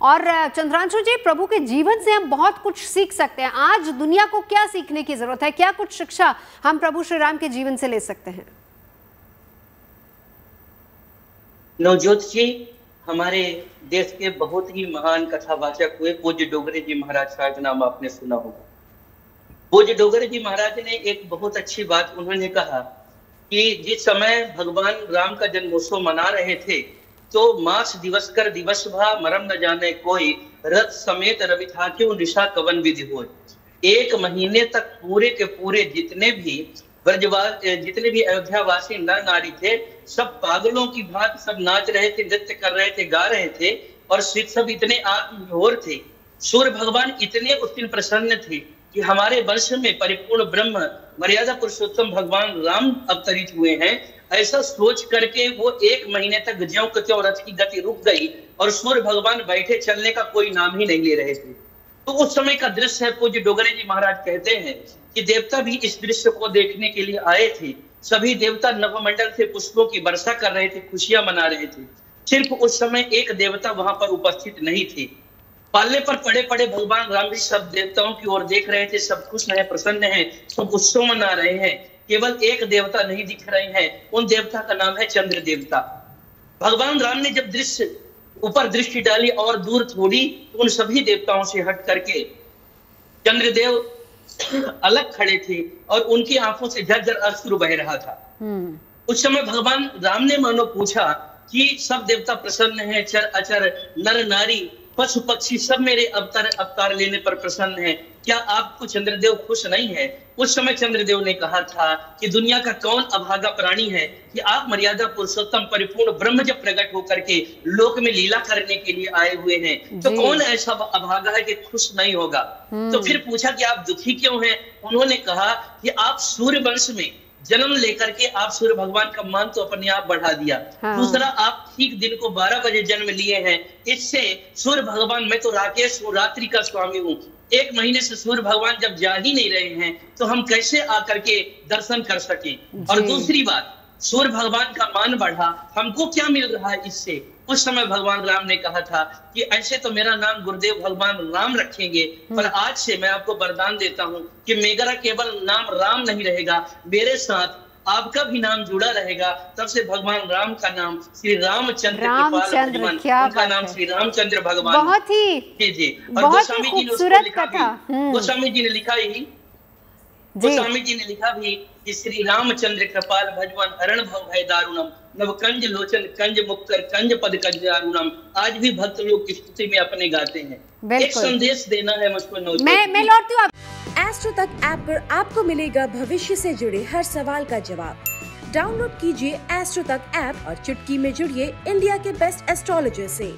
और चंद्रांशु जी, प्रभु के जीवन से हम बहुत कुछ सीख सकते हैं। आज दुनिया को क्या सीखने की जरूरत है, क्या कुछ शिक्षा हम प्रभु श्री राम के जीवन से ले सकते हैं? नवजोत जी, हमारे देश के बहुत ही महान कथावाचक हुए पूज्य डोगरे जी महाराज, शायद नाम आपने सुना होगा। पूज्य डोगरे जी महाराज ने एक बहुत अच्छी बात उन्होंने कहा कि जिस समय भगवान राम का जन्मोत्सव मना रहे थे तो मास दिवस कर दिवस भा मरम न जाने कोई, रथ समेत रवि था क्यों निशा कवन विधि होय। 1 महीने तक पूरे के पूरे जितने भी अयोध्यावासी नर नारी थे, सब पागलों की भांति सब नाच रहे थे, नृत्य कर रहे थे, गा रहे थे और सब इतने आत्मविभोर थे। सूर्य भगवान इतने उस दिन प्रसन्न थे कि हमारे वंश में परिपूर्ण ब्रह्म मर्यादा पुरुषोत्तम भगवान राम अवतरित हुए हैं। ऐसा सोच करके वो 1 महीने तक ज्यों के त्यों रथ की गति रुक गई और सूर्य भगवान बैठे, चलने का कोई नाम ही नहीं ले रहे थे। तो उस समय का दृश्य है। पूज्य डोगरे जी महाराज कहते हैं कि देवता भी इस दृश्य को देखने के लिए आए थे। सभी देवता नवमंडल से पुष्पों की वर्षा कर रहे थे, खुशियां मना रहे थे। सिर्फ उस समय एक देवता वहां पर उपस्थित नहीं थे। पालने पर पड़े पड़े भगवान राम भी सब देवताओं की ओर देख रहे थे, सब खुश हैं, प्रसन्न हैं, सब उत्सव मना रहे हैं। केवल एक देवता नहीं दिख रहे हैं, उन देवता का नाम है चंद्र देवता। भगवान राम ने जब ऊपर दृष्टि डाली और दूर थोड़ी, तो उन सभी देवताओं से हट करके चंद्रदेव अलग खड़े थे और उनकी आंखों से झरझर अश्रु बह रहा था। उस समय भगवान राम ने मानो पूछा कि सब देवता प्रसन्न हैं, चर अचर नर नारी पशु पक्षी सब मेरे अवतार लेने पर प्रसन्न है, क्या आपको चंद्रदेव खुश नहीं है? उस समय चंद्रदेव ने कहा था कि दुनिया का कौन अभागा प्राणी है कि आप मर्यादा पुरुषोत्तम परिपूर्ण ब्रह्म जब प्रकट होकर के लोक में लीला करने के लिए आए हुए हैं, तो कौन ऐसा अभागा है कि खुश नहीं होगा? तो फिर पूछा कि आप दुखी क्यों हैं? उन्होंने कहा कि आप सूर्य वंश में जन्म लेकर के आप सूर्य भगवान का मान तो अपने आप बढ़ा दिया। दूसरा, आप ठीक दिन को 12 बजे जन्म लिए हैं। इससे सूर्य भगवान, मैं तो राकेश हूँ, रात्रि का स्वामी हूँ। 1 महीने से सूर्य भगवान जब जा ही नहीं रहे हैं तो हम कैसे आकर के दर्शन कर सके? और दूसरी बात, सूर्य भगवान का मान बढ़ा, हमको क्या मिल रहा है इससे? उस समय भगवान राम ने कहा था कि ऐसे तो मेरा नाम गुरुदेव भगवान राम रखेंगे, पर आज से मैं आपको वरदान देता हूं कि मेरा केवल नाम राम नहीं रहेगा, मेरे साथ आपका भी नाम जुड़ा रहेगा। तब से भगवान राम का नाम श्री रामचंद्र भगवान, उनका नाम श्री रामचंद्र भगवान। बहुत ही जी। और गोस्वामी जी ने उसको लिखा भी, गोस्वामी जी ने लिखा ही, गोस्वामी जी ने लिखा भी कि श्री रामचंद्र कृपाल भजवन हरण भव भय दारुणम, नव कंज लोचन कंज मुक्कर कंज पद कंज दारुणम। आज भी भक्त लोग की स्तुति में अपने गाते हैं। एक संदेश देना है मुझको। मैं लौटती हूँ। एस्ट्रो तक ऐप पर आपको मिलेगा भविष्य से जुड़े हर सवाल का जवाब। डाउनलोड कीजिए एस्ट्रो तक ऐप और चुटकी में जुड़िए इंडिया के बेस्ट एस्ट्रोलॉजर से।